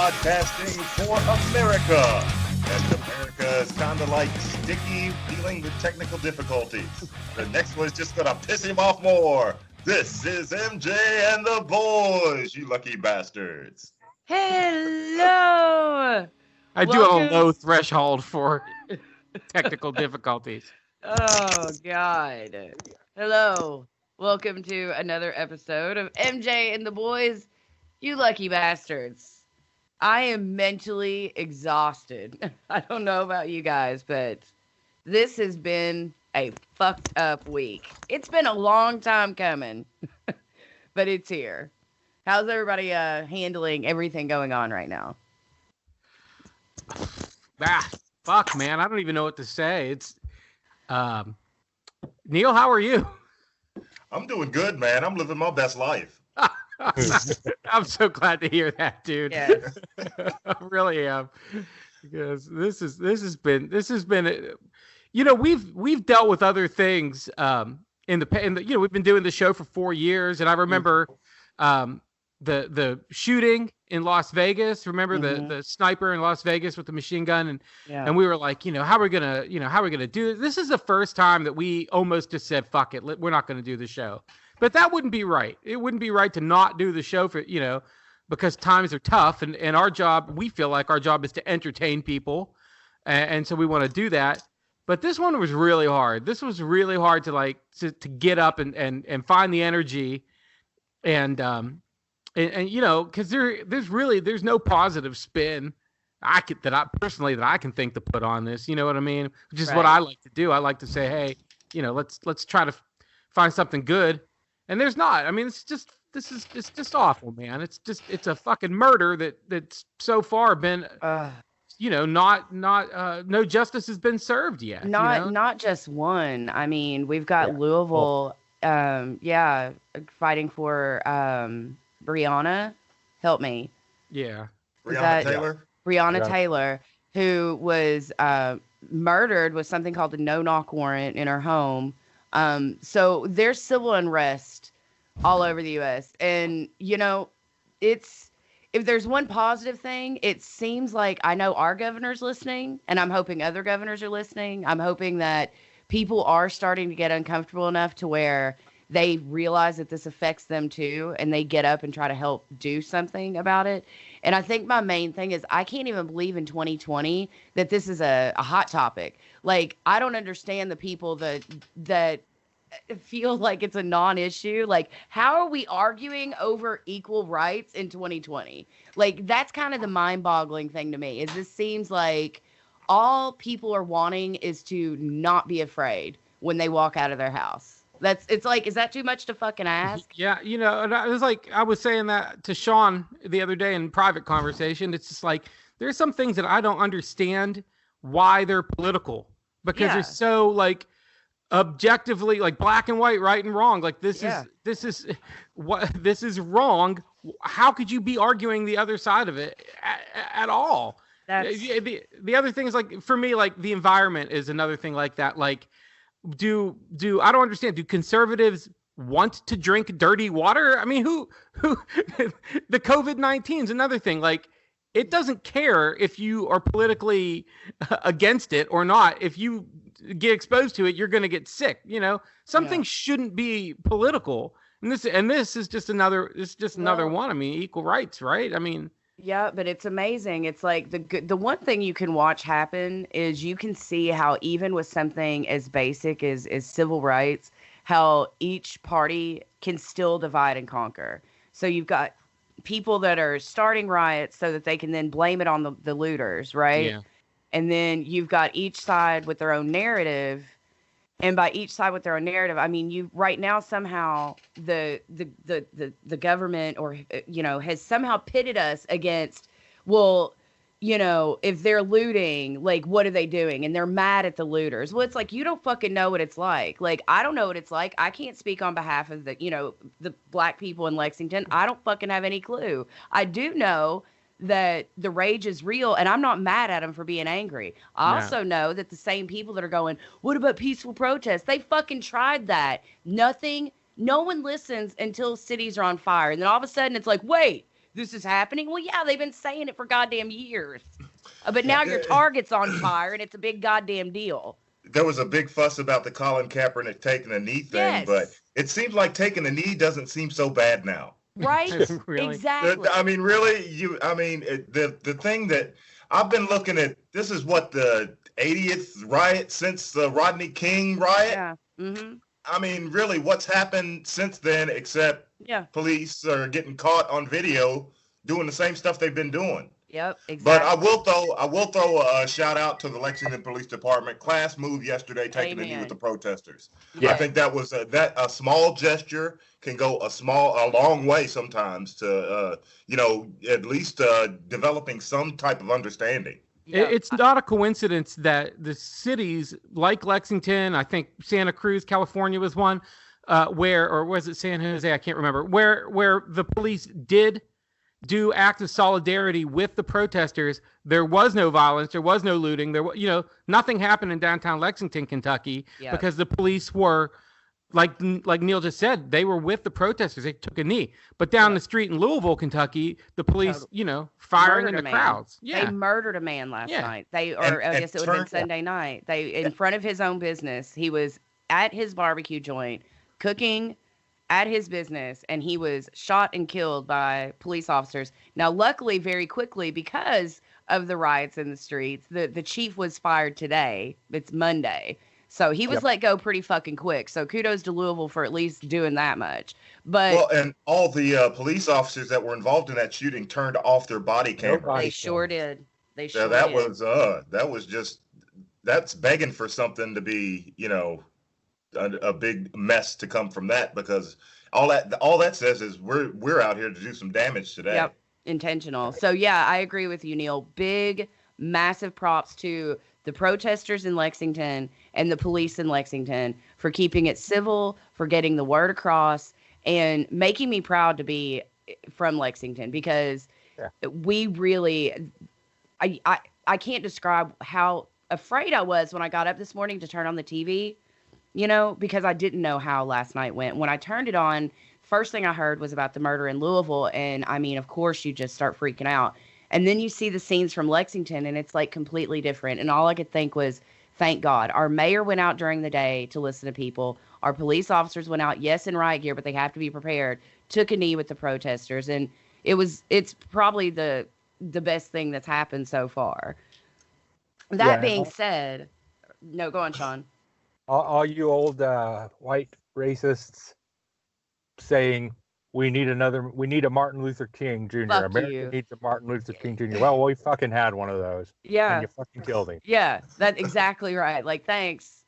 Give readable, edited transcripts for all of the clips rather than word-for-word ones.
broadcasting for America. And America is kind of like Sticky dealing with technical difficulties. The next one's just going to piss him off more. This is MJ and the boys, you lucky bastards. Hello. I do have a low threshold for technical difficulties. Oh, God. Hello. Welcome to another episode of MJ and the boys, you lucky bastards. I am mentally exhausted. I don't know about you guys, but this has been a fucked up week. It's been a long time coming, but it's here. How's everybody handling everything going on right now? Fuck, man. I don't even know what to say. It's Neil, how are you? I'm doing good, man. I'm living my best life. I'm so glad to hear that, dude. Yes. I really am, because this has been you know, we've dealt with other things in the you know, we've been doing the show for 4 years, and I remember the shooting in Las Vegas. Remember the sniper in Las Vegas with the machine gun, and we were like, you know, how are we gonna do this? This is the first time that we almost just said, fuck it, we're not gonna do the show. But that wouldn't be right. It wouldn't be right to not do the show for, you know, because times are tough, and our job, we feel like our job is to entertain people, and so we want to do that. But this one was really hard. This was really hard to get up and find the energy, and you know, because there's no positive spin that I can think to put on this. You know what I mean? Which is what I like to do. I like to say, hey, you know, let's try to find something good. And there's not. I mean, it's just awful, man. It's a fucking murder that's so far been, you know, no justice has been served yet. Not just one. I mean, we've got Louisville, fighting for Breonna. Help me. Yeah. Breonna Taylor, who was murdered with something called the no-knock warrant in her home. So there's civil unrest all over the U.S. And, you know, if there's one positive thing, it seems like I know our governor's listening, and I'm hoping other governors are listening. I'm hoping that people are starting to get uncomfortable enough to where they realize that this affects them too, and they get up and try to help do something about it. And I think my main thing is I can't even believe in 2020 that this is a hot topic. Like, I don't understand the people that feel like it's a non-issue. Like, how are we arguing over equal rights in 2020? Like, that's kind of the mind-boggling thing to me, is this seems like all people are wanting is to not be afraid when they walk out of their house. It's like, is that too much to fucking ask? Yeah, you know, and I was saying that to Sean the other day in private conversation. It's just like, there's some things that I don't understand why they're political, because they're so like objectively, like black and white, right and wrong. Like this is wrong. How could you be arguing the other side of it at all? The other thing is, like, for me, like, the environment is another thing like that. Like, do I don't understand. Do conservatives want to drink dirty water? I mean, who the COVID-19 is another thing. Like, it doesn't care if you are politically against it or not. If you get exposed to it, you're going to get sick. You know, something shouldn't be political. And this is just another. It's just another one. I mean, equal rights, right? I mean, yeah, but it's amazing. It's like the one thing you can watch happen is you can see how even with something as basic as civil rights, how each party can still divide and conquer. So you've got people that are starting riots so that they can then blame it on the looters, right? Yeah. And then you've got each side with their own narrative. And by each side with their own narrative, I mean, you right now somehow the government, or, you know, has somehow pitted us against, well, you know, if they're looting, like, what are they doing? And they're mad at the looters. Well, it's like, you don't fucking know what it's like. Like, I don't know what it's like. I can't speak on behalf of the black people in Lexington. I don't fucking have any clue. I do know that the rage is real, and I'm not mad at them for being angry. I also know that the same people that are going, what about peaceful protests? They fucking tried that. No one listens until cities are on fire. And then all of a sudden it's like, wait, this is happening. Well, yeah, they've been saying it for goddamn years. But now your target's on fire, and it's a big goddamn deal. There was a big fuss about the Colin Kaepernick taking a knee thing, but it seems like taking a knee doesn't seem so bad now. Right? Really? Exactly. I mean, really, the thing that I've been looking at, this is what, the 80th riot since the Rodney King riot? Yeah. Mm-hmm. I mean, really, what's happened since then except police are getting caught on video doing the same stuff they've been doing. Yep, exactly. But I will throw a shout out to the Lexington Police Department. Class move yesterday, taking a knee with the protesters. Yeah. I think that was a small gesture can go a long way sometimes to at least developing some type of understanding. Yeah. It's not a coincidence that the cities like Lexington, I think Santa Cruz, California was one, or was it San Jose? I can't remember. Where the police did do act of solidarity with the protesters. There was no violence. There was no looting. Nothing happened in downtown Lexington, Kentucky, because the police were, like Neil just said, they were with the protesters. They took a knee. But down the street in Louisville, Kentucky, the police, firing in the crowds. Yeah. They murdered a man last night. I guess it would have been Sunday night. They, in front of his own business, he was at his barbecue joint cooking at his business, and he was shot and killed by police officers. Now, luckily, very quickly, because of the riots in the streets, the chief was fired today. It's Monday. So he was let go pretty fucking quick. So kudos to Louisville for at least doing that much. But and all the police officers that were involved in that shooting turned off their body cameras. They sure did. That's begging for something to be, a big mess to come from that, because all that says is we're out here to do some damage today. Yep, intentional. So yeah, I agree with you, Neil. Big, massive props to the protesters in Lexington and the police in Lexington for keeping it civil, for getting the word across, and making me proud to be from Lexington, because we really, I can't describe how afraid I was when I got up this morning to turn on the TV. Because I didn't know how last night went. When I turned it on, first thing I heard was about the murder in Louisville. And I mean, of course, you just start freaking out. And then you see the scenes from Lexington, and it's like completely different. And all I could think was, thank God. Our mayor went out during the day to listen to people. Our police officers went out, yes, in riot gear, but they have to be prepared, took a knee with the protesters. And it's probably the best thing that's happened so far. That being said, no, go on, Sean. All you old white racists saying we need a Martin Luther King Jr. Fuck America you. needs a Martin Luther King Jr. Well, we fucking had one of those. Yeah. And you fucking killed him. Yeah, that's exactly right. Like, thanks.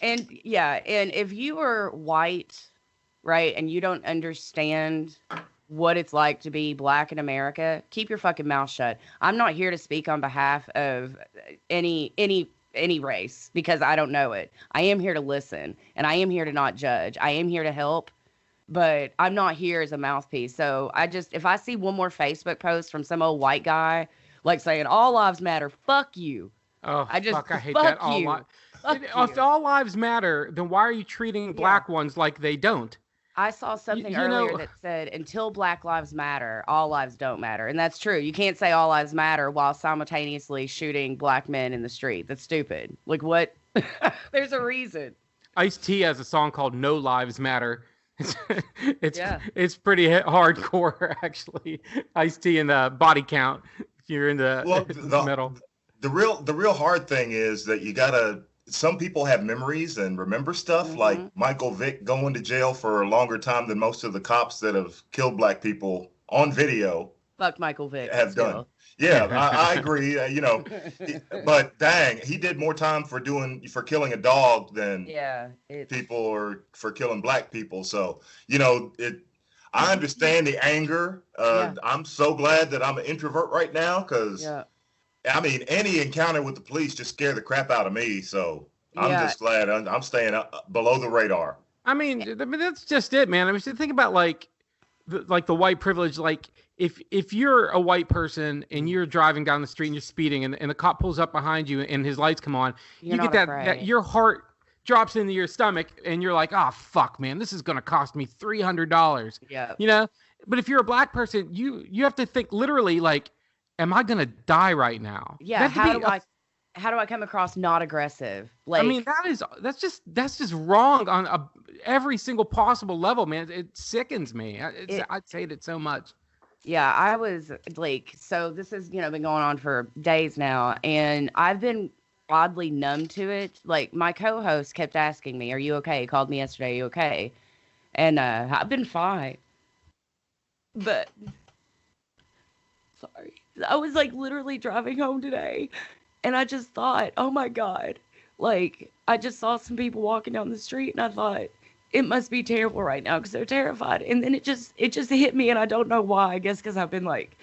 And if you are white, right, and you don't understand what it's like to be black in America, keep your fucking mouth shut. I'm not here to speak on behalf of any race, because I don't know it. I am here to listen, and I am here to not judge. I am here to help, but I'm not here as a mouthpiece. So if I see one more Facebook post from some old white guy like saying all lives matter, fuck you. Oh, I hate that. If all lives matter, then why are you treating black ones like they don't? I saw something earlier that said, until Black Lives Matter, all lives don't matter. And that's true. You can't say all lives matter while simultaneously shooting black men in the street. That's stupid. Like, what? There's a reason. Ice-T has a song called No Lives Matter. It's pretty hardcore, actually. Ice-T and the Body Count. If you're into metal. The real hard thing is that some people have memories and remember stuff, like Michael Vick going to jail for a longer time than most of the cops that have killed black people on video. Fuck Michael Vick. Have done. Yeah, I agree. But dang, he did more time for killing a dog than people or for killing black people. So, I understand the anger. I'm so glad that I'm an introvert right now, because I mean, any encounter with the police just scare the crap out of me. So I'm just glad I'm staying below the radar. I mean, that's just it, man. I mean, think about the white privilege. Like, if you're a white person and you're driving down the street and you're speeding, and the cop pulls up behind you and his lights come on, you get that your heart drops into your stomach, and you're like, oh fuck, man, this is gonna cost me $300. Yeah. but if you're a black person, you have to think literally like, am I gonna die right now? Yeah. How do I come across not aggressive? Like, I mean, that's just wrong on every single possible level, man. It sickens me. I hate it so much. Yeah, I was like, so this has, been going on for days now, and I've been oddly numb to it. Like, my co-host kept asking me, "Are you okay?" He called me yesterday, "Are you okay?" And I've been fine. But sorry. I was like literally driving home today, and I just thought, "Oh my God." Like, I just saw some people walking down the street, and I thought, it must be terrible right now because they're terrified. And then it just hit me, and I don't know why. I guess because I've been like,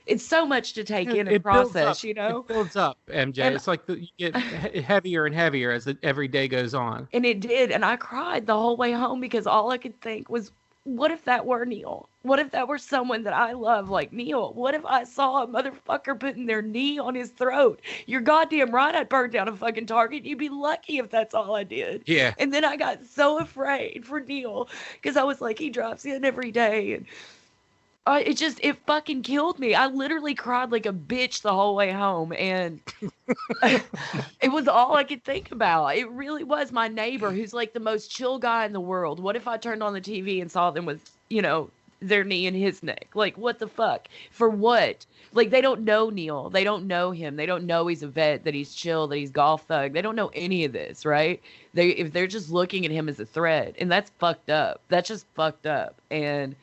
it's so much to take in and process, It builds up, MJ. And it's like you get heavier and heavier as every day goes on. And it did. And I cried the whole way home because all I could think was, what if that were Neil? What if that were someone that I love like Neil? What if I saw a motherfucker putting their knee on his throat? You're goddamn right I'd burn down a fucking Target. You'd be lucky if that's all I did. Yeah. And then I got so afraid for Neil because I was like, he drives in every day. And it fucking killed me. I literally cried like a bitch the whole way home. And it was all I could think about. It really was my neighbor who's like the most chill guy in the world. What if I turned on the TV and saw them with, their knee in his neck? Like, what the fuck? For what? Like, they don't know Neil. They don't know him. They don't know he's a vet, that he's chill, that he's golf thug. They don't know any of this, right? If they're just looking at him as a threat. And that's fucked up. That's just fucked up. And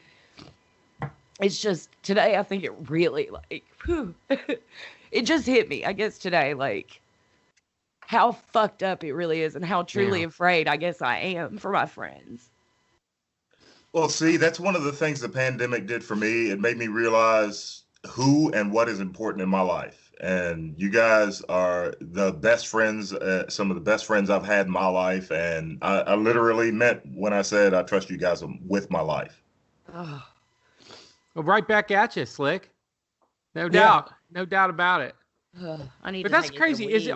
it's just, today, I think it really, like, whew, it just hit me, I guess, today, like, how fucked up it really is and how truly afraid I guess I am for my friends. Well, see, that's one of the things the pandemic did for me. It made me realize who and what is important in my life. And you guys are the best friends, some of the best friends I've had in my life. And I literally meant when I said I trust you guys with my life. Oh. Well, right back at you, Slick. No doubt about it. I need. But that's crazy. Is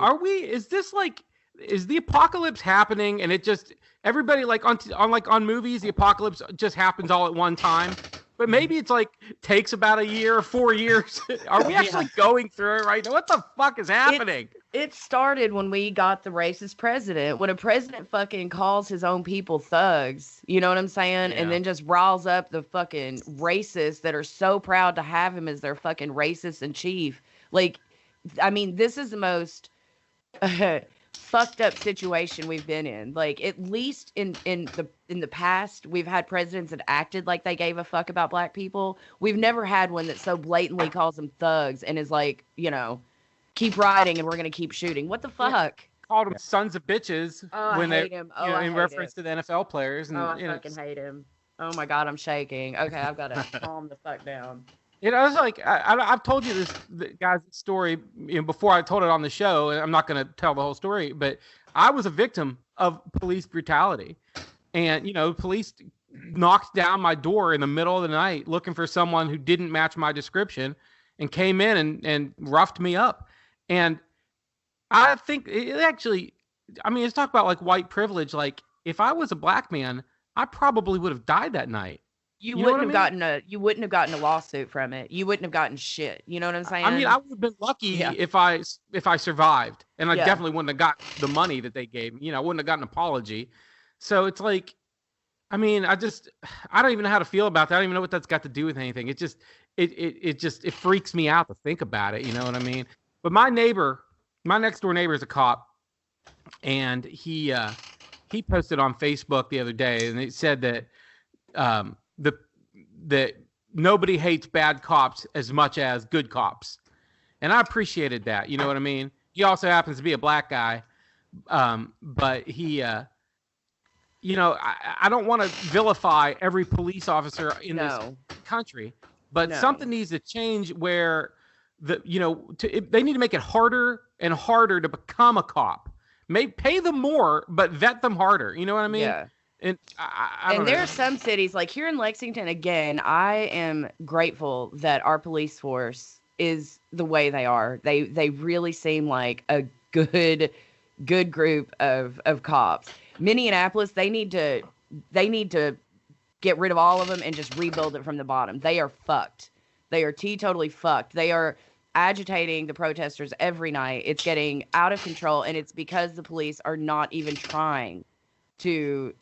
the apocalypse happening and it just everybody like on movies the apocalypse just happens all at one time? But maybe it's like takes about a year or 4 years. Are we actually going through it right now? What the fuck is happening? It started when we got the racist president. When a president fucking calls his own people thugs, you know what I'm saying? Yeah. And then just riles up the fucking racists that are so proud to have him as their fucking racist in chief. Like, I mean, this is the most fucked up situation we've been in. Like, at least in the past, we've had presidents that acted like they gave a fuck about black people. We've never had one that so blatantly calls them thugs and is like, keep riding and we're gonna keep shooting. What the fuck? Yeah. Called them sons of bitches when I hate him. in reference to the NFL players. And, I fucking hate him. Oh my God, I'm shaking. Okay, I've got to calm the fuck down. I was like, I've told you this guy's story before I told it on the show, and I'm not going to tell the whole story, but I was a victim of police brutality. And, police knocked down my door in the middle of the night looking for someone who didn't match my description and came in and roughed me up. And I think it actually, let's talk about like white privilege. Like if I was a black man, I probably would have died that night. You wouldn't have gotten a lawsuit from it. You wouldn't have gotten shit. You know what I'm saying? I would have been lucky if I survived, and I definitely wouldn't have got the money that they gave me. I wouldn't have gotten an apology. So it's like, I don't even know how to feel about that. I don't even know what that's got to do with anything. It just, it freaks me out to think about it. You know what I mean? But my next door neighbor is a cop, and he posted on Facebook the other day, and it said that that nobody hates bad cops as much as good cops, and I appreciated that. You know what I mean? He also happens to be a black guy, but he, I don't want to vilify every police officer in this country, but something needs to change where they need to make it harder and harder to become a cop. Pay them more, but vet them harder. You know what I mean? Yeah. And there are some cities, like here in Lexington, again, I am grateful that our police force is the way they are. They really seem like a good group of cops. Minneapolis, they need to get rid of all of them and just rebuild it from the bottom. They are fucked. They are teetotally fucked. They are agitating the protesters every night. It's getting out of control, and it's because the police are not even trying to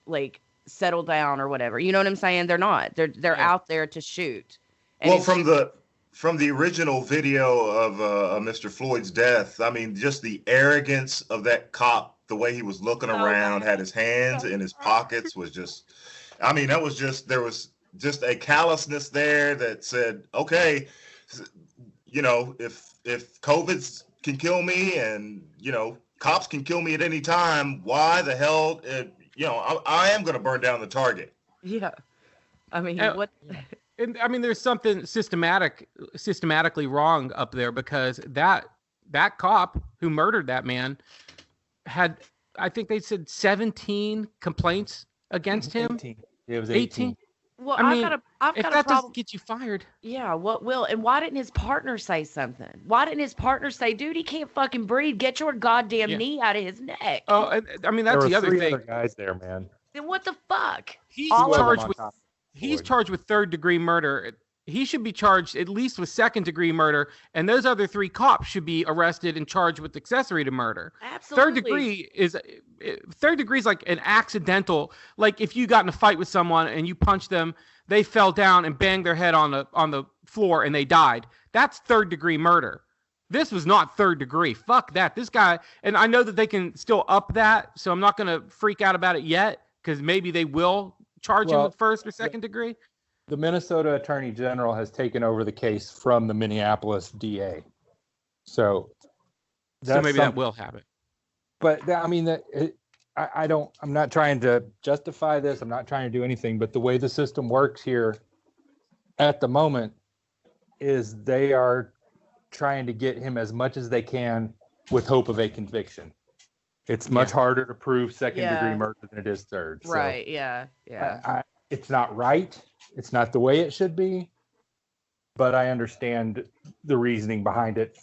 like settle down or whatever. You know what I'm saying? They're not. They're out there to shoot. And well, from the original video of Mr. Floyd's death, I mean, just the arrogance of that cop, the way he was looking around, had his hands in his pockets, was just, I mean, there was just a callousness there that said, okay, you know, if COVID can kill me and, you know, cops can kill me at any time, why the hell, you know, I am going to burn down the Target. Yeah. I mean, what? And I mean, there's something systematically wrong up there, because that cop who murdered that man had, I think they said 17 complaints against him. 18. It was 18. Well, I mean, I've got if a that problem. doesn't get you fired. Yeah, what will? And why didn't his partner say something? Why didn't his partner say, dude, he can't fucking breathe. Get your goddamn knee out of his neck. Oh, I mean, that's the other thing. There were 3 other guys there, man. Then what the fuck? He's He's charged with 3rd-degree murder. He should be charged at least with 2nd-degree murder, and those other 3 cops should be arrested and charged with accessory to murder. Absolutely. 3rd degree is like an accidental, like if you got in a fight with someone and you punched them, they fell down and banged their head on the floor and they died. That's 3rd-degree murder. This was not 3rd degree. Fuck that. This guy, and I know that they can still up that, so I'm not going to freak out about it yet, because maybe they will charge him with 1st or 2nd degree. The Minnesota Attorney General has taken over the case from the Minneapolis DA. So maybe that will happen. But I mean, I'm not trying to justify this. I'm not trying to do anything, but the way the system works here at the moment is they are trying to get him as much as they can with hope of a conviction. It's much harder to prove 2nd-degree murder than it is 3rd. Right. So, Yeah. It's not right. It's not the way it should be. But I understand the reasoning behind it,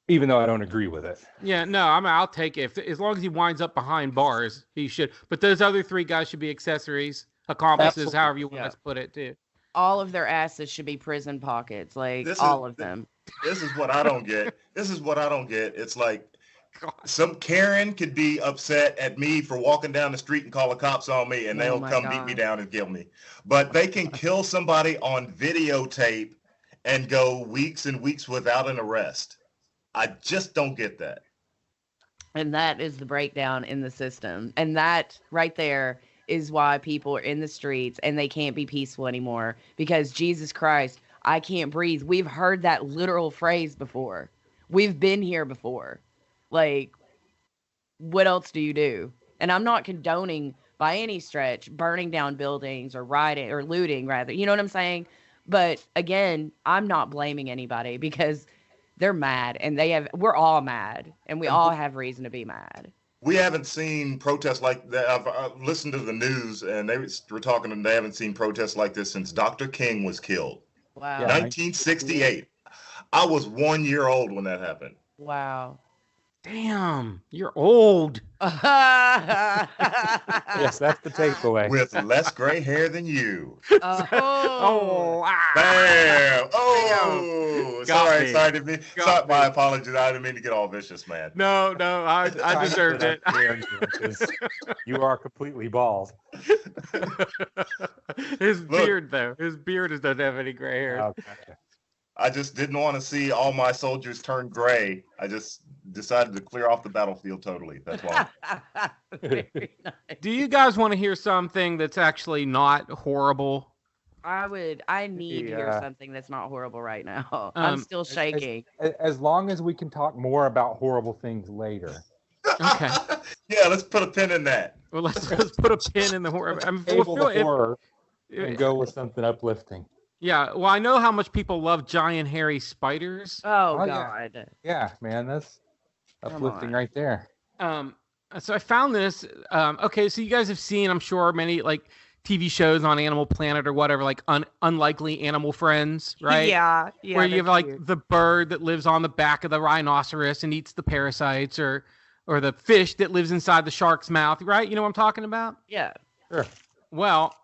even though I don't agree with it. Yeah, no, I'll take it. As long as he winds up behind bars, he should. But those other 3 guys should be accessories, accomplices, Absolutely. however you want to put it, too. All of their asses should be prison pockets, all of them. This is what I don't get. It's like, some Karen could be upset at me for walking down the street and call the cops on me, and they'll come beat me down and kill me. But they can kill somebody on videotape and go weeks and weeks without an arrest. I just don't get that. And that is the breakdown in the system. And that right there is why people are in the streets and they can't be peaceful anymore, because Jesus Christ, I can't breathe. We've heard that literal phrase before. We've been here before. Like, what else do you do? And I'm not condoning by any stretch burning down buildings or rioting or looting, rather. You know what I'm saying? But again, I'm not blaming anybody, because they're mad, and we're all mad, and we all have reason to be mad. We haven't seen protests like that. I've listened to the news, and they were talking, and they haven't seen protests like this since Dr. King was killed. Wow. 1968. I was 1 year old when that happened. Wow. Damn, you're old. Yes, that's the takeaway. With less gray hair than you. Oh, Bam! Oh, sorry, my apologies. I didn't mean to get all vicious, man. No, I deserved it. You are completely bald. His beard doesn't have any gray hair. Oh, gotcha. I just didn't want to see all my soldiers turn gray. I just decided to clear off the battlefield totally. That's why. Very nice. Do you guys want to hear something that's actually not horrible? I need to hear something that's not horrible right now. I'm still shaking. As long as we can talk more about horrible things later. Okay. Yeah, let's put a pin in that. Well, let's put a pin in the horror. Horror and go with something uplifting. Yeah, well, I know how much people love giant hairy spiders. Oh God. Yeah, man, that's uplifting right there. So I found this. Okay, so you guys have seen, I'm sure, many like TV shows on Animal Planet or whatever, like unlikely animal friends, right? Yeah. Where you have like the bird that lives on the back of the rhinoceros and eats the parasites, or the fish that lives inside the shark's mouth, right? You know what I'm talking about? Yeah. Sure. Well,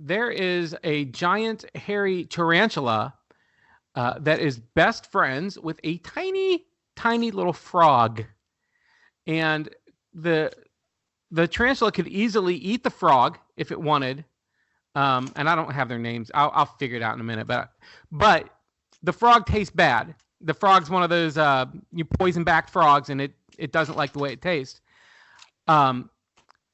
there is a giant hairy tarantula that is best friends with a tiny, tiny little frog. And the tarantula could easily eat the frog if it wanted. And I don't have their names. I'll figure it out in a minute. But the frog tastes bad. The frog's one of those you poison back frogs, and it doesn't like the way it tastes.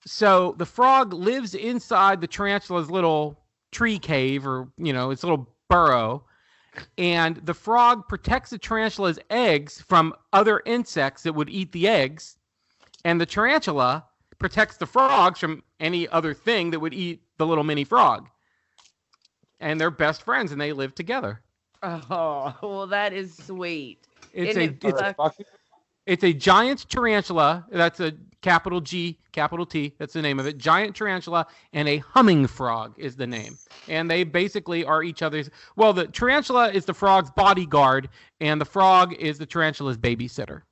So the frog lives inside the tarantula's little tree cave, or its little burrow, and the frog protects the tarantula's eggs from other insects that would eat the eggs, and the tarantula protects the frogs from any other thing that would eat the little mini frog. And they're best friends, and they live together. Oh, well, that is sweet. It's a giant tarantula. That's a capital G, capital T. That's the name of it. Giant tarantula, and a humming frog is the name. And they basically are each other's. Well, the tarantula is the frog's bodyguard, and the frog is the tarantula's babysitter.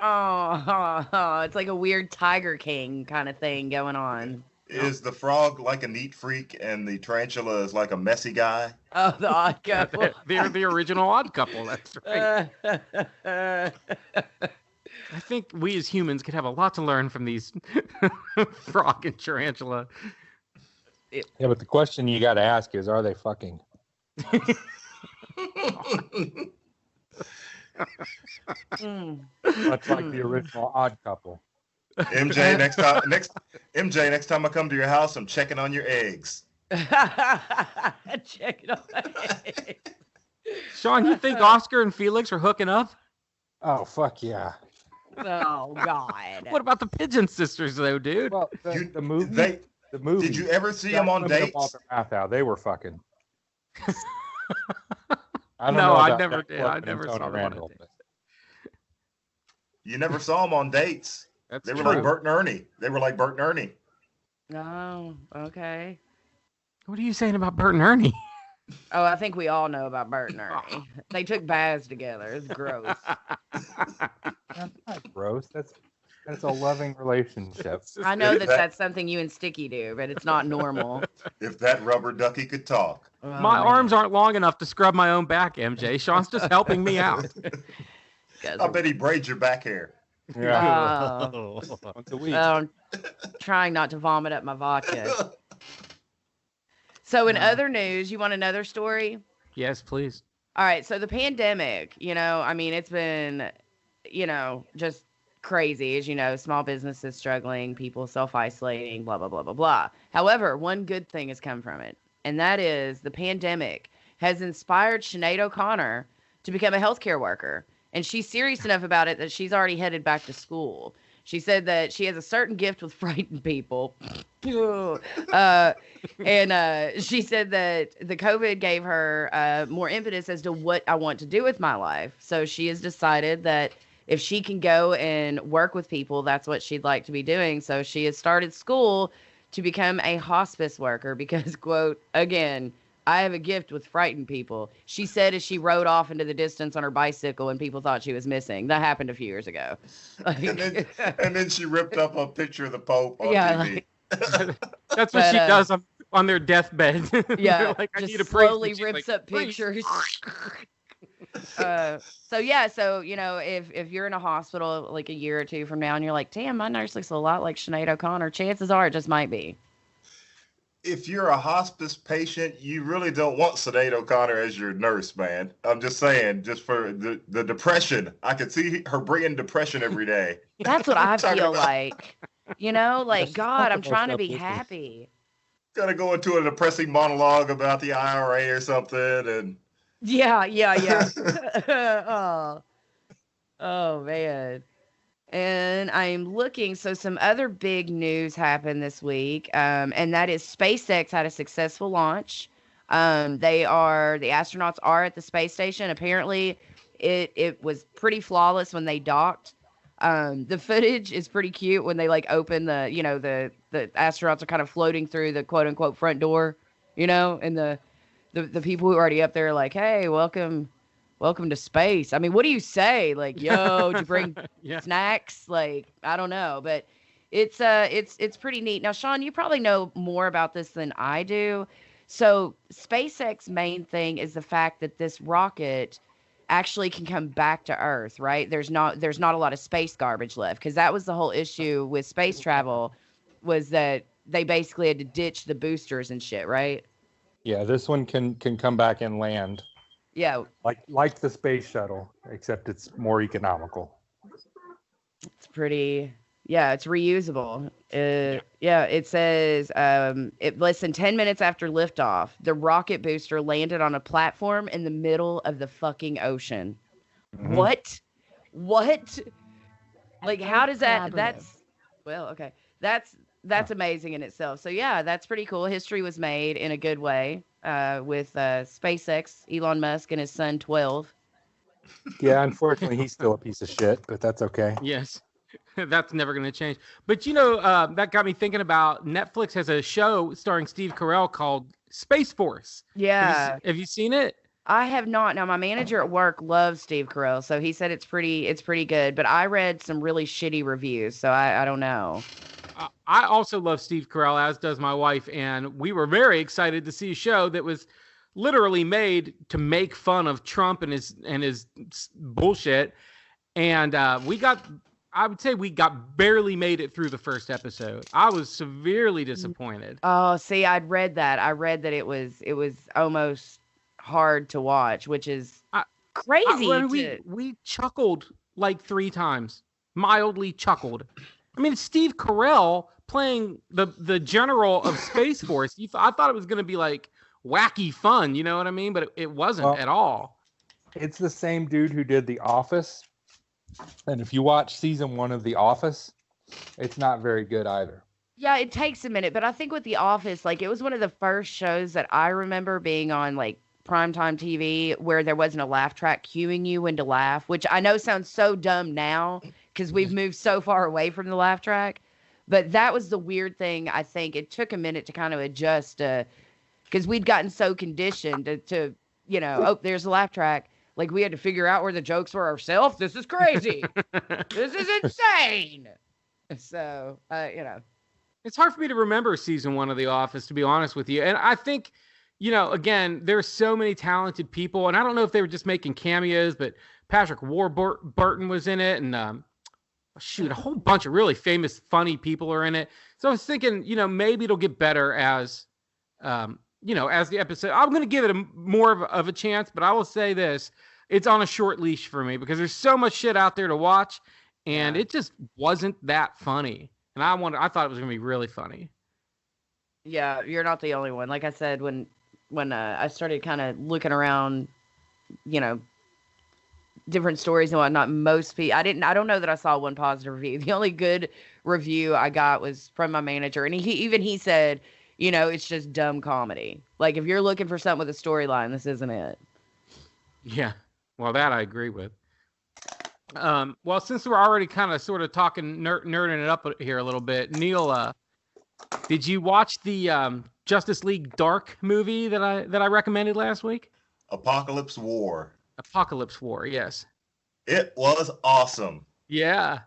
Oh, it's like a weird Tiger King kind of thing going on. Is the frog like a neat freak, and the tarantula is like a messy guy? Oh, the odd couple. They're the original odd couple. That's right. I think we as humans could have a lot to learn from these frog and tarantula. Yeah, but the question you got to ask is, are they fucking? Much like the original Odd Couple. MJ, next time I come to your house, I'm checking on your eggs. Checking on my eggs. Sean, you think Oscar and Felix are hooking up? Oh, fuck yeah. Oh, God. What about the Pigeon Sisters, though, dude? Well, the movie. Did you ever see them on dates? They were fucking. I never did. I never saw them on a date. You never saw them on dates. They were true. like Bert and Ernie. They were like Bert and Ernie. Oh, okay. What are you saying about Bert and Ernie? Oh, I think we all know about Bert and Ernie. They took baths together. It's gross. That's not gross. That's a loving relationship. I know that's something you and Sticky do, but it's not normal. If that rubber ducky could talk. Oh, My arms aren't long enough to scrub my own back, MJ. Sean's just helping me out. I bet he braids your back hair. Yeah. Once a week. I'm trying not to vomit up my vodka. So in other news, you want another story? Yes, please. All right. So the pandemic, it's been, just crazy. As you know, small businesses struggling, people self-isolating, blah, blah, blah, blah, blah. However, one good thing has come from it, and that is the pandemic has inspired Sinead O'Connor to become a healthcare worker. And she's serious enough about it that she's already headed back to school. She said that she has a certain gift with frightened people. And she said that the COVID gave her more impetus as to what I want to do with my life. So she has decided that if she can go and work with people, that's what she'd like to be doing. So she has started school to become a hospice worker because, quote, again, I have a gift with frightened people. She said as she rode off into the distance on her bicycle and people thought she was missing. That happened a few years ago. and then she ripped up a picture of the Pope on TV. That's what she does on their deathbed. Yeah, like, I just need a slowly priest. rips like, up pictures. So if you're in a hospital like a year or two from now and you're like, damn, my nurse looks a lot like Sinead O'Connor, chances are it just might be. If you're a hospice patient, you really don't want Sinead O'Connor as your nurse, man. I'm just saying, just for the depression. I could see her bringing depression every day. That's what I feel like. God, I'm trying to be happy. Gotta go into a depressing monologue about the IRA or something, and yeah. Oh man. And I'm looking, so some other big news happened this week, and that is SpaceX had a successful launch. The astronauts are at the space station. Apparently, it was pretty flawless when they docked. The footage is pretty cute when they open the astronauts are kind of floating through the quote unquote front door, and the people who are already up there are like, hey, welcome to space. I mean, what do you say? Like, yo, did you bring snacks? Like, I don't know. But It's pretty neat. Now, Sean, you probably know more about this than I do. So, SpaceX main thing is the fact that this rocket actually can come back to Earth, right? There's not a lot of space garbage left because that was the whole issue with space travel was that they basically had to ditch the boosters and shit, right? Yeah, this one can come back and land Yeah, like the space shuttle, except it's more economical. it's pretty. Yeah, it's reusable. Yeah, it says less than 10 minutes after liftoff, the rocket booster landed on a platform in the middle of the fucking ocean. Mhm. What? What? Like, how does that? That's well, okay. That's amazing in itself. So yeah, that's pretty cool. History was made in a good way with SpaceX, Elon Musk, and his son 12. Yeah, unfortunately, he's still a piece of shit, but that's okay. Yes. That's never going to change. But that got me thinking about Netflix has a show starring Steve Carell called Space Force. Yeah. Have you seen it? I have not. Now my manager at work loves Steve Carell, so he said it's pretty good. But I read some really shitty reviews, so I don't know. I also love Steve Carell, as does my wife, and we were very excited to see a show that was literally made to make fun of Trump and his bullshit. And I would say we barely made it through the first episode. I was severely disappointed. Oh, see, I'd read that. I read that it was almost hard to watch, which is crazy. We chuckled like 3 times, mildly chuckled. I mean, it's Steve Carell playing the general of Space Force. I thought it was going to be like wacky fun, you know what I mean? But it wasn't at all. It's the same dude who did The Office. And if you watch season 1 of The Office, it's not very good either. Yeah, it takes a minute, but I think with The Office, like, it was one of the first shows that I remember being on, like, primetime TV where there wasn't a laugh track cueing you when to laugh, which I know sounds so dumb now because we've moved so far away from the laugh track. But that was the weird thing. I think it took a minute to kind of adjust because we'd gotten so conditioned to oh, there's a laugh track. Like, we had to figure out where the jokes were ourselves. This is crazy. This is insane. So, It's hard for me to remember season 1 of The Office, to be honest with you. And I think, again, there's so many talented people. And I don't know if they were just making cameos, but Patrick Warburton was in it. And, a whole bunch of really famous, funny people are in it. So I was thinking, maybe it'll get better as the episode. I'm going to give it more of a chance, but I will say this. It's on a short leash for me because there's so much shit out there to watch, and it just wasn't that funny. And I thought it was going to be really funny. Yeah, you're not the only one. Like I said, when I started kind of looking around, different stories and whatnot, most people, I don't know that I saw one positive review. The only good review I got was from my manager, and he said, it's just dumb comedy. Like, if you're looking for something with a storyline, this isn't it. Yeah. Well, that I agree with. Well, since we're already kind of sort of talking, nerding it up here a little bit, Neil, did you watch the Justice League Dark movie that I recommended last week? Apocalypse War. Apocalypse War, yes. It was awesome. Yeah.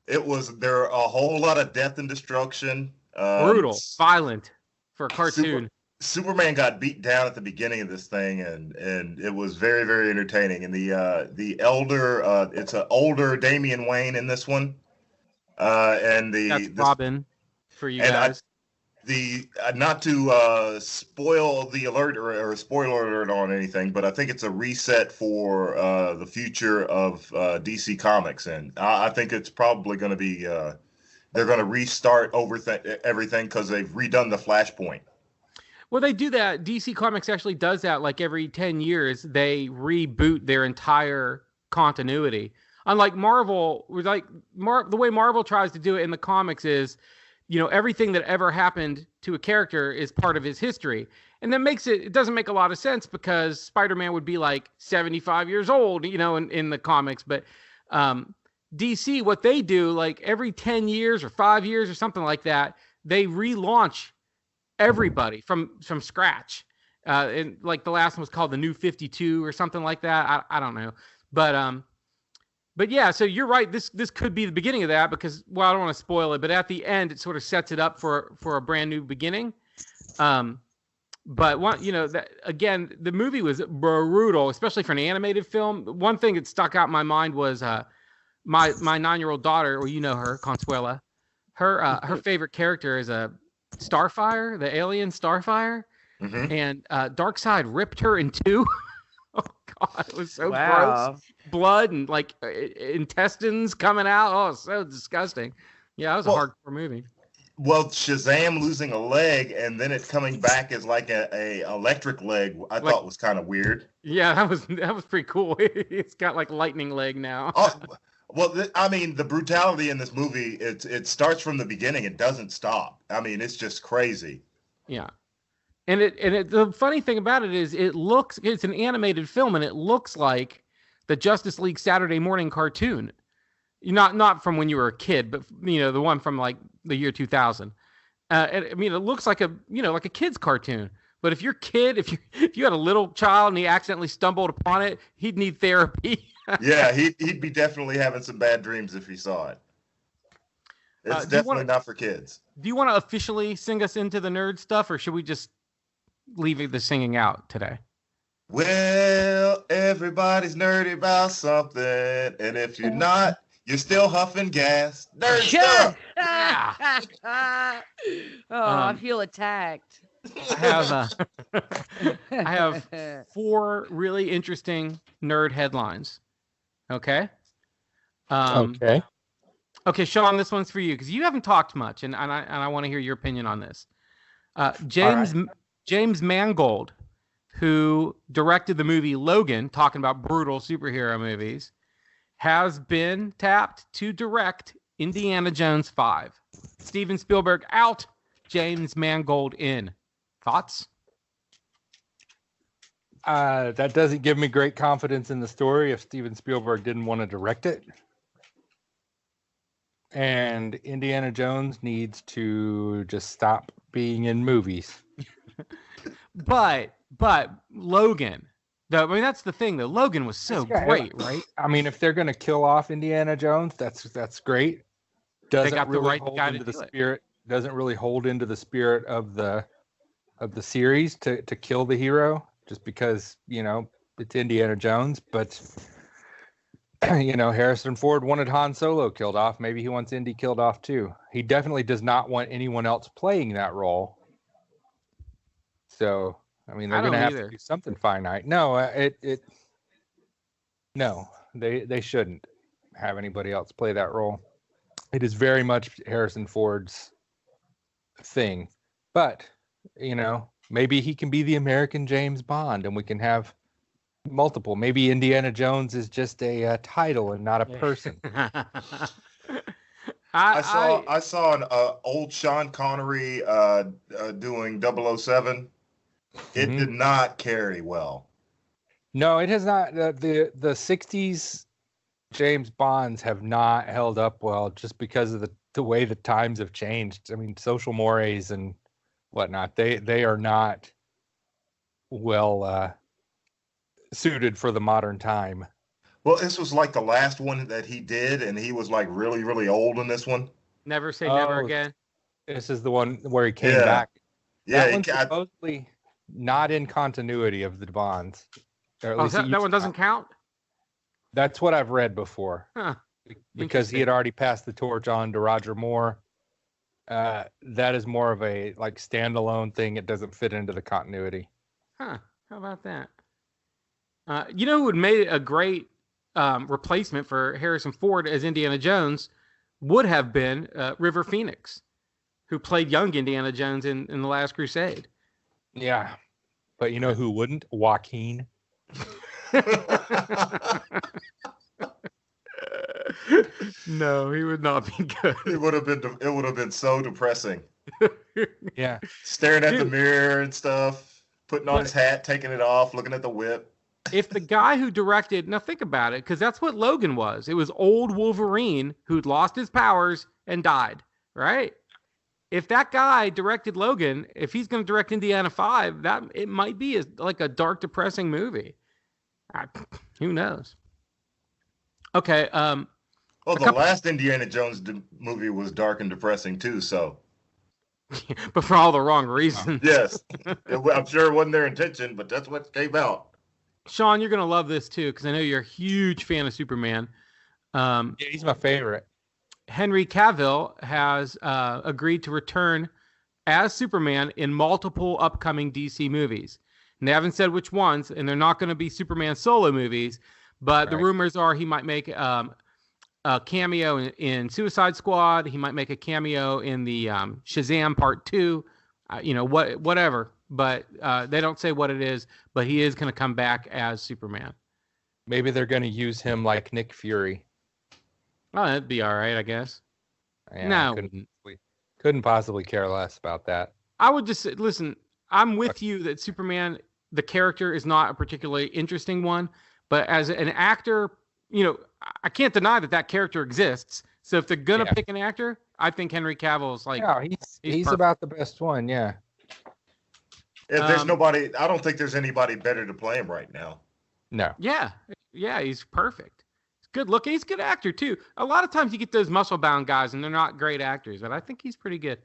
There were a whole lot of death and destruction. Brutal, violent for a cartoon. Superman got beat down at the beginning of this thing, and it was very, very entertaining. And the elder, it's an older Damian Wayne in this one, and that's Robin for you guys. Not to spoil the alert or spoiler alert on anything, but I think it's a reset for the future of DC Comics, and I think it's probably going to be they're going to restart everything because they've redone the Flashpoint. Well, they do that. DC Comics actually does that. Like every 10 years, they reboot their entire continuity. Unlike Marvel, the way Marvel tries to do it in the comics is, everything that ever happened to a character is part of his history. And that it doesn't make a lot of sense because Spider-Man would be like 75 years old, in the comics. But DC, what they do, like every 10 years or 5 years or something like that, they relaunch everybody from scratch. And like the last one was called the New 52 or something like that. I don't know. But But yeah, so you're right. This could be the beginning of that because, well, I don't want to spoil it, but at the end, it sort of sets it up for a brand new beginning. But that again, the movie was brutal, especially for an animated film. One thing that stuck out in my mind was my 9-year-old daughter, or her, Consuela. Her favorite character is a Starfire, the alien Starfire, and Darkseid ripped her in two. Oh God, it was so gross. Blood and like intestines coming out. Oh, so disgusting. Yeah, it was a hardcore movie. Well, Shazam losing a leg and then it coming back as like a electric leg, I thought was kind of weird. Yeah, that was pretty cool. It's got like lightning leg now. Well, the brutality in this movie, it starts from the beginning. It doesn't stop. I mean, it's just crazy. Yeah. And the funny thing about it is it's an animated film and it looks like the Justice League Saturday morning cartoon. Not from when you were a kid, but the one from like the year 2000. It looks like a kid's cartoon. But if you had a little child and he accidentally stumbled upon it, he'd need therapy. Yeah, he'd be definitely having some bad dreams if he saw it. It's definitely not for kids. Do you want to officially sing us into the nerd stuff, or should we just leave the singing out today? Well, everybody's nerdy about something, and if you're not, you're still huffing gas. Nerd stuff. Yeah. I feel attacked. I have 4 really interesting nerd headlines. Okay. Okay. Okay, Sean, this one's for you because you haven't talked much, and I want to hear your opinion on this. James Mangold, who directed the movie Logan, talking about brutal superhero movies, has been tapped to direct Indiana Jones 5. Steven Spielberg out, James Mangold in. Thoughts? That doesn't give me great confidence in the story if Steven Spielberg didn't want to direct it. And Indiana Jones needs to just stop being in movies. But Logan, that's the thing though. Logan was so great, right? I mean, if they're going to kill off Indiana Jones, that's great. Doesn't really hold into the spirit. Doesn't really hold into the spirit of the series to kill the hero just because it's Indiana Jones. But Harrison Ford wanted Han Solo killed off. Maybe he wants Indy killed off too. He definitely does not want anyone else playing that role. So, they're going to have to do something finite. No, no, they shouldn't have anybody else play that role. It is very much Harrison Ford's thing. But, maybe he can be the American James Bond and we can have multiple. Maybe Indiana Jones is just a title and not a person. I saw an old Sean Connery doing 007. It did not carry well. No, it has not. The 60s James Bonds have not held up well just because of the way the times have changed. Social mores and whatnot, they are not well suited for the modern time. Well, this was like the last one that he did, and he was like really, really old in this one. Never Say Never Again. This is the one where he came back. Yeah, that one's supposedly not in continuity of the Bonds. Or at least that one doesn't count? That's what I've read before. Huh. Because he had already passed the torch on to Roger Moore. That is more of a standalone thing. It doesn't fit into the continuity. Huh. How about that? Who would made a great replacement for Harrison Ford as Indiana Jones would have been River Phoenix, who played young Indiana Jones in The Last Crusade. Yeah. But who wouldn't? Joaquin. No, he would not be good. It would have been so depressing. Yeah. Staring at the mirror and stuff, putting on his hat, taking it off, looking at the whip. If the guy who directed, now think about it, because that's what Logan was. It was old Wolverine who'd lost his powers and died, right? If that guy directed Logan, if he's going to direct Indiana 5, it might be like a dark, depressing movie. Who knows? Okay. Well, the last Indiana Jones movie was dark and depressing too. So, but for all the wrong reasons. yes, I'm sure it wasn't their intention, but that's what came out. Sean, you're gonna love this too because I know you're a huge fan of Superman. Yeah, he's my favorite. Henry Cavill has agreed to return as Superman in multiple upcoming DC movies. And they haven't said which ones, and they're not going to be Superman solo movies. But the rumors are he might make a cameo in Suicide Squad. He might make a cameo in the Shazam Part 2. Whatever. But they don't say what it is. But he is going to come back as Superman. Maybe they're going to use him like Nick Fury. Oh, that'd be all right, I guess. Yeah, no, couldn't possibly care less about that. I would just say, listen, I'm with you that Superman, the character, is not a particularly interesting one. But as an actor, I can't deny that character exists. So if they're going to pick an actor, I think Henry Cavill is like... Yeah, he's about the best one, yeah. If there's nobody, I don't think there's anybody better to play him right now. No. Yeah, he's perfect. He's good looking. He's a good actor, too. A lot of times you get those muscle-bound guys, and they're not great actors, but I think he's pretty good.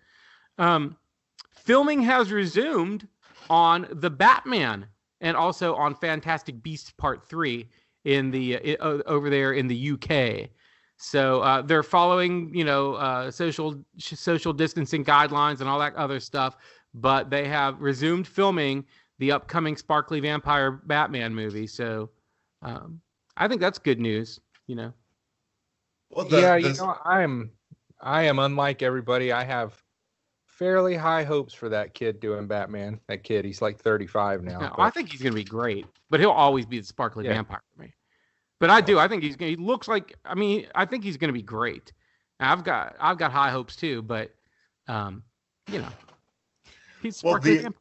Filming has resumed on The Batman and also on Fantastic Beasts Part 3 in the over there in the UK. So they're following, social distancing guidelines and all that other stuff, but they have resumed filming the upcoming Sparkly Vampire Batman movie. So I think that's good news, Well, I am unlike everybody. I have fairly high hopes for that kid doing Batman. That kid, he's like 35 now. I think he's going to be great, but he'll always be the Sparkly Vampire for me. But I think he looks like, I think he's going to be great. I've got high hopes too, but he's Sparkly Vampire.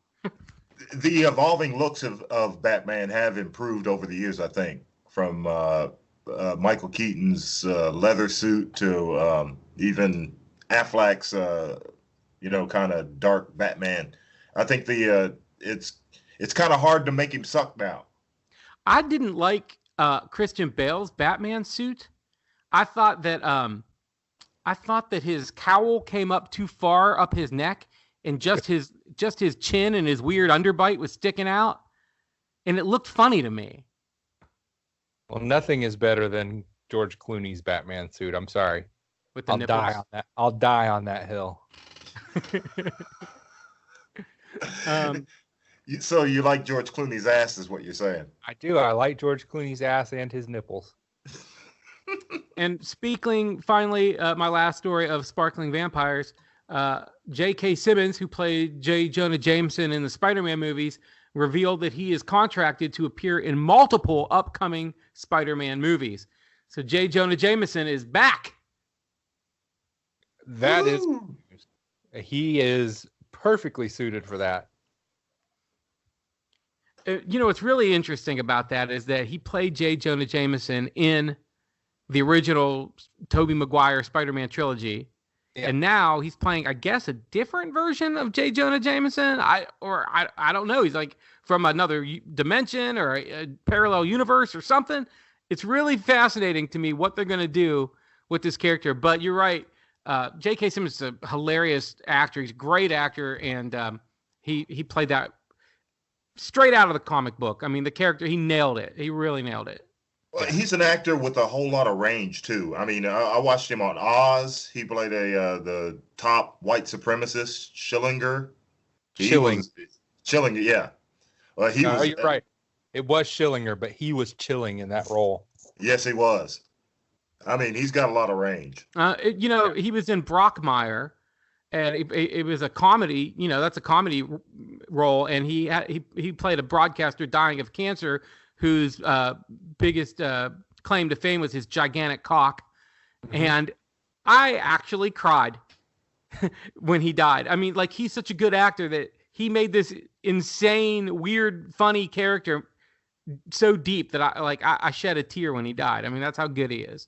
The evolving looks of Batman have improved over the years, I think, from Michael Keaton's leather suit to even Affleck's kind of dark Batman. I think it's kind of hard to make him suck now. I didn't like Christian Bale's Batman suit. I thought that his cowl came up too far up his neck, and just his chin and his weird underbite was sticking out, and it looked funny to me. Well, nothing is better than George Clooney's Batman suit. I'm sorry. With the nipples. Die on that. I'll die on that hill. So you like George Clooney's ass, is what you're saying? I do. I like George Clooney's ass and his nipples. And speaking, finally, my last story of Sparkling Vampires, J.K. Simmons, who played J. Jonah Jameson in the Spider-Man movies, revealed that he is contracted to appear in multiple upcoming Spider-Man movies. So J. Jonah Jameson is back. That is, he is perfectly suited for that. What's really interesting about that is that he played J. Jonah Jameson in the original Tobey Maguire Spider-Man trilogy. Yeah. And now he's playing, I guess, a different version of J. Jonah Jameson. I don't know. He's like from another dimension or a parallel universe or something. It's really fascinating to me what they're going to do with this character. But you're right. J.K. Simmons is a hilarious actor. He's a great actor, and he played that straight out of the comic book. I mean, the character, he nailed it. He really nailed it. Well, he's an actor with a whole lot of range too. I mean, I watched him on Oz. He played the top white supremacist, Schillinger. Schillinger, yeah. Well, you're right. It was Schillinger, but he was chilling in that role. Yes, he was. I mean, he's got a lot of range. He was in Brockmire, and it was a comedy. That's a comedy role, and he played a broadcaster dying of cancer, whose biggest claim to fame was his gigantic cock. Mm-hmm. And I actually cried when he died. I mean, like, he's such a good actor that he made this insane, weird, funny character so deep that I shed a tear when he died. I mean, that's how good he is.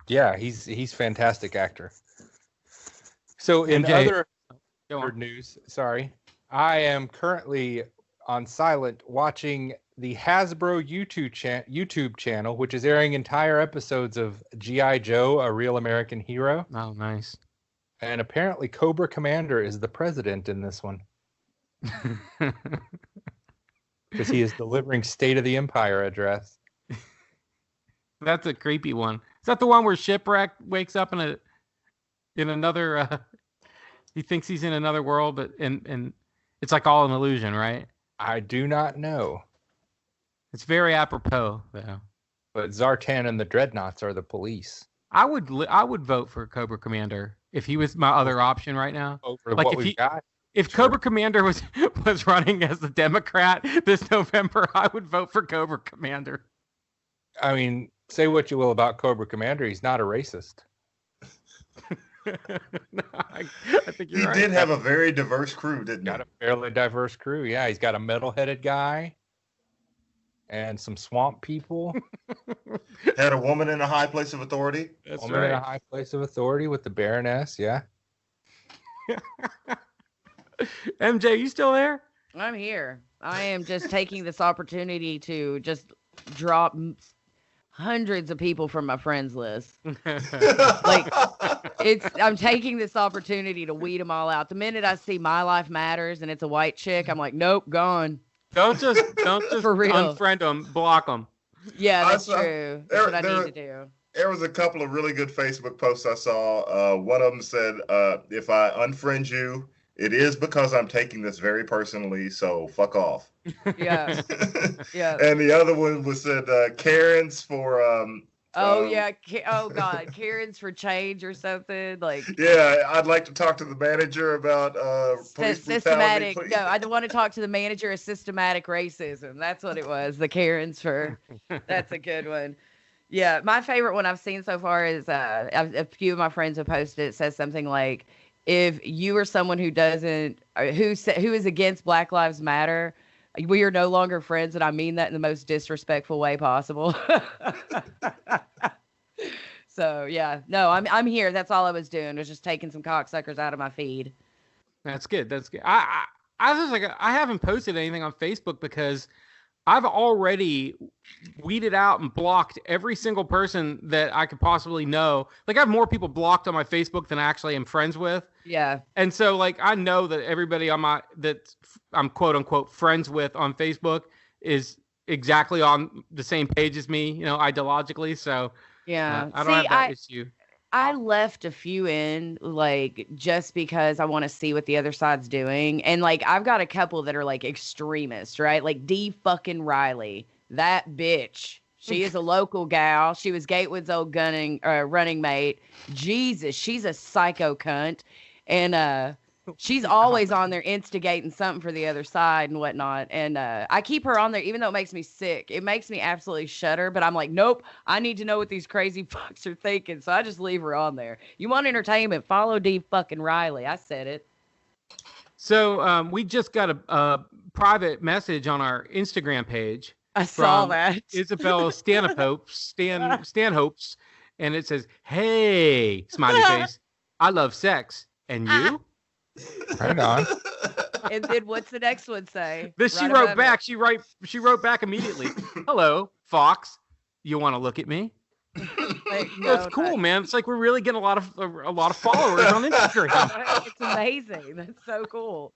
Yeah, he's fantastic actor. So in other news, sorry, I am currently on silent watching the Hasbro YouTube channel, which is airing entire episodes of G.I. Joe, A Real American Hero. Oh, nice. And apparently Cobra Commander is the president in this one. Because he is delivering State of the Empire address. That's a creepy one. Is that the one where Shipwreck wakes up in another? He thinks he's in another world, but and it's like all an illusion, right? I do not know. It's very apropos, though. But Zartan and the Dreadnoughts are the police. I would vote for Cobra Commander if he was my other option right now. Over Like what we've got. If Sure. Cobra Commander was running as the Democrat this November, I would vote for Cobra Commander. I mean, say what you will about Cobra Commander, he's not a racist. No, I think you're He right. did have a very diverse crew, didn't he? Got a fairly diverse crew. Yeah, he's got a metal-headed guy and some swamp people. Had a woman in a high place of authority. That's Woman in a right. high place of authority with the Baroness. Yeah. MJ, you still there? I'm here. I am just taking this opportunity to just drop hundreds of people from my friends list. Like, I'm taking this opportunity to weed them all out. The minute I see My Life Matters and it's a white chick, I'm like, nope, gone. Don't just For real. unfriend them, block them. Yeah, that's I saw- true. That's what I there- need to do. There was a couple of really good Facebook posts I saw. One of them said, if I unfriend you, it is because I'm taking this very personally, so fuck off. Yeah. Yeah. And the other one was said, Karen's for... Oh, yeah. Oh, God. Karen's for change or something. Like, Yeah, I'd like to talk to the manager about police systematic. brutality. No, I don't want to talk to the manager of systematic racism. That's what it was. The Karen's for. That's a good one. Yeah, my favorite one I've seen so far is a few of my friends have posted. It says something like, "If you are someone who doesn't, who is against Black Lives Matter, we are no longer friends," and I mean that in the most disrespectful way possible. So yeah, no, I'm here. That's all I was doing, was just taking some cocksuckers out of my feed. That's good. That's good. I was like, I haven't posted anything on Facebook because I've already weeded out and blocked every single person that I could possibly know. Like, I have more people blocked on my Facebook than I actually am friends with. Yeah. And so, like, I know that everybody that I'm quote unquote friends with on Facebook is exactly on the same page as me, ideologically. So Yeah. I don't have that issue. I left a few in, like, just because I want to see what the other side's doing. And, like, I've got a couple that are, like, extremists, right? Like, D fucking Riley. That bitch. She is a local gal. She was Gatewood's old running mate. Jesus, she's a psycho cunt. And she's always on there instigating something for the other side and whatnot. And I keep her on there, even though it makes me sick. It makes me absolutely shudder. But I'm like, nope, I need to know what these crazy fucks are thinking. So I just leave her on there. You want entertainment? Follow D fucking Riley. I said it. So we just got a private message on our Instagram page. I saw from that. Isabel Stanhopes, and it says, "Hey, smiley face, I love sex, and you?" Right on. And then what's the next one say? This she Right wrote above back. it. She wrote back immediately. "Hello, Fox. You want to look at me?" Like, That's cool, man. It's like we're really getting a lot of followers on Instagram. It's amazing. That's so cool.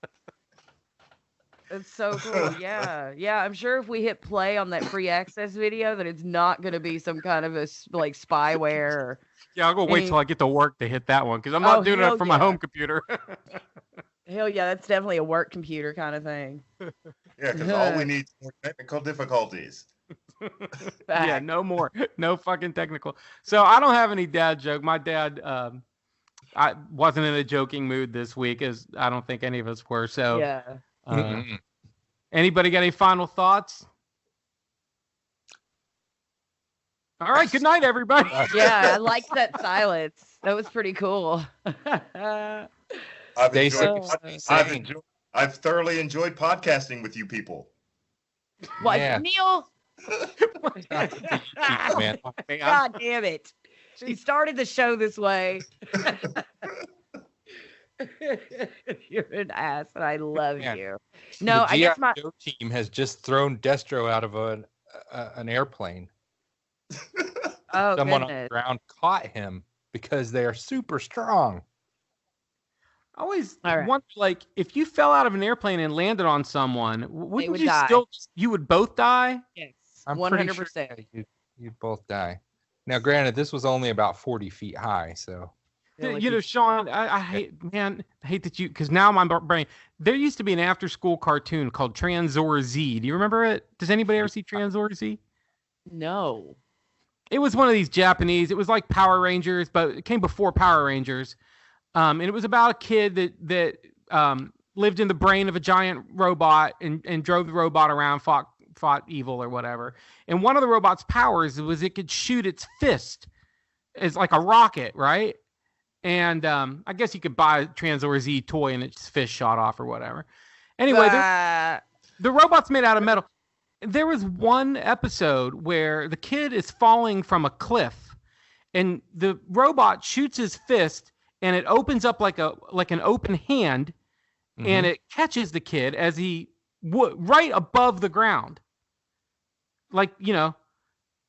It's so cool. Yeah. Yeah. I'm sure if we hit play on that free access video, that it's not going to be some kind of like spyware or. Yeah, I'll go wait till I get to work to hit that one because I'm not doing it from my home computer. Hell yeah, that's definitely a work computer kind of thing. Yeah, because all we need is more technical difficulties. Yeah, no more. No fucking technical. So I don't have any dad joke. My dad, I wasn't in a joking mood this week, as I don't think any of us were. So Yeah. Anybody got any final thoughts? All right. Good night, everybody. Yeah, I liked that silence. That was pretty cool. I've thoroughly enjoyed podcasting with you people. What, Yeah. Neil? Man. God damn it. She started the show this way. You're an ass, and I love Man. you. The No, I guess G.I. Joe team has just thrown Destro out of an airplane. Oh, Someone on the goodness. ground caught him because they are super strong. I always All right. wonder, like, if you fell out of an airplane and landed on someone, wouldn't would you die. you would both die? Yes, I'm pretty sure 100%. you'd both die. Now, granted, this was only about 40 feet high, so Feel like You know, Sean, I hate that because now my brain, there used to be an after school cartoon called Transor Z. Do you remember it? Does anybody ever see Transor Z? No. It was one of these Japanese, it was like Power Rangers, but it came before Power Rangers. And it was about a kid that lived in the brain of a giant robot and drove the robot around, fought evil or whatever. And one of the robot's powers was it could shoot its fist as like a rocket, right? And I guess you could buy a Transor Z toy and its fist shot off or whatever. Anyway, the robot's made out of metal. There was one episode where the kid is falling from a cliff and the robot shoots his fist and it opens up like an open hand, and it catches the kid as he right above the ground, like, you know.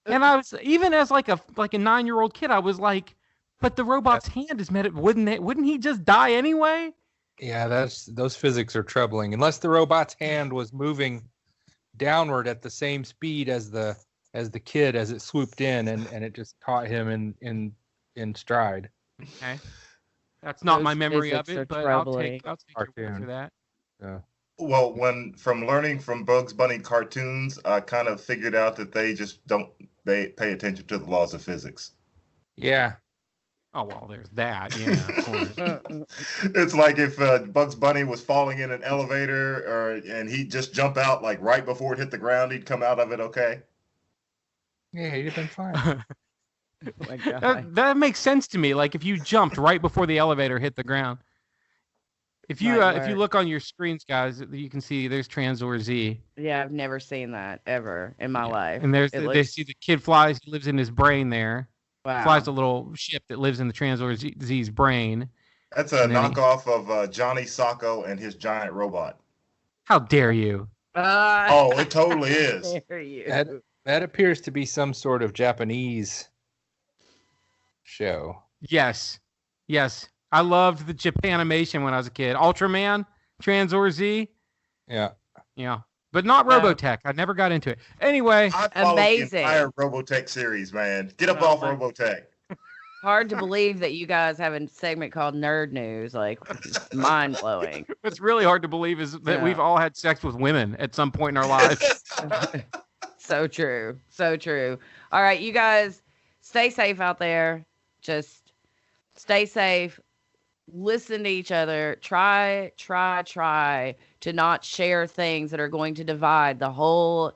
And I was, even as like a 9-year-old kid, I was like, but the robot's hand is meant. Wouldn't he just die anyway? yeah, those physics are troubling. Unless the robot's hand was moving downward at the same speed as the kid as it swooped in, and it just caught him in stride. Okay. That's not Those my memory of physics are it, but troubling. I'll take your word Cartoon. for that. Yeah. Well, from learning from Bugs Bunny cartoons, I kind of figured out that they pay attention to the laws of physics. Yeah. Oh, well, there's that. Yeah, of course. It's like if Bugs Bunny was falling in an elevator and he'd just jump out like right before it hit the ground, he'd come out of it okay. Yeah, you'd have been fine. Oh my God. That makes sense to me. Like if you jumped right before the elevator hit the ground. If you look on your screens, guys, you can see there's Transor Z. Yeah, I've never seen that ever in my life. And they looks- see the kid flies, he lives in his brain there. Wow. Flies a little ship that lives in the Transor Z's brain. That's a And then knockoff of Johnny Sacco and his giant robot. How dare you? Oh, it totally is. Dare you. That appears to be some sort of Japanese show. Yes. I loved the Japanimation when I was a kid. Ultraman, Transor Z. Yeah. Yeah. But not Wow. Robotech. I never got into it. Anyway, I followed Amazing. the entire Robotech series, man. Get up Oh off my- Robotech. Hard to believe that you guys have a segment called Nerd News. Like, it's mind blowing. what's really hard to believe is that Yeah. we've all had sex with women at some point in our lives. So true. So true. All right, you guys, stay safe out there. Just stay safe. Listen to each other. Try to not share things that are going to divide. The whole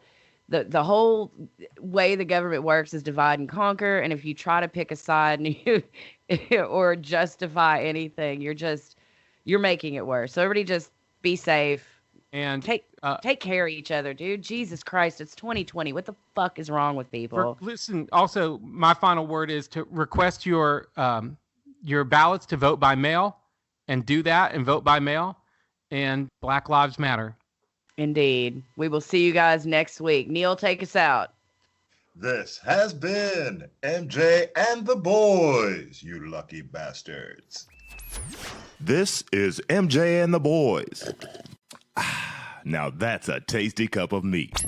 way the government works is divide and conquer. And if you try to pick a side and you or justify anything, you're making it worse. So everybody just be safe. And Take care of each other, dude. Jesus Christ, it's 2020. What the fuck is wrong with people? listen, also, my final word is to request your ballots to vote by mail, and do that and vote by mail. And Black Lives Matter. Indeed. We will see you guys next week. Neil, take us out. This has been MJ and the Boys, you lucky bastards. This is MJ and the Boys. Now that's a tasty cup of meat.